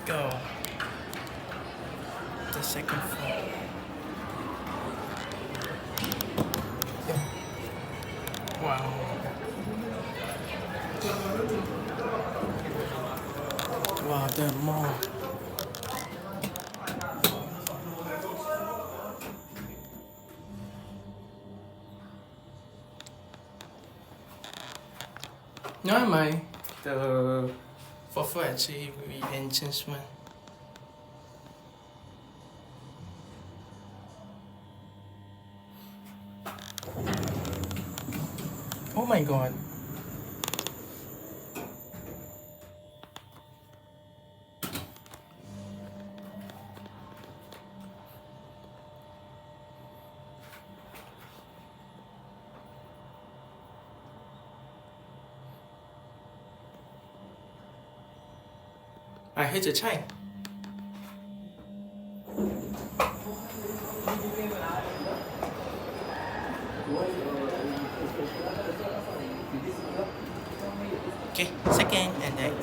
go. The second floor. Yeah. Wow. Wow, the mall. No, my the for actually we enhancement. Oh my god. I hate the chai. Okay, second and then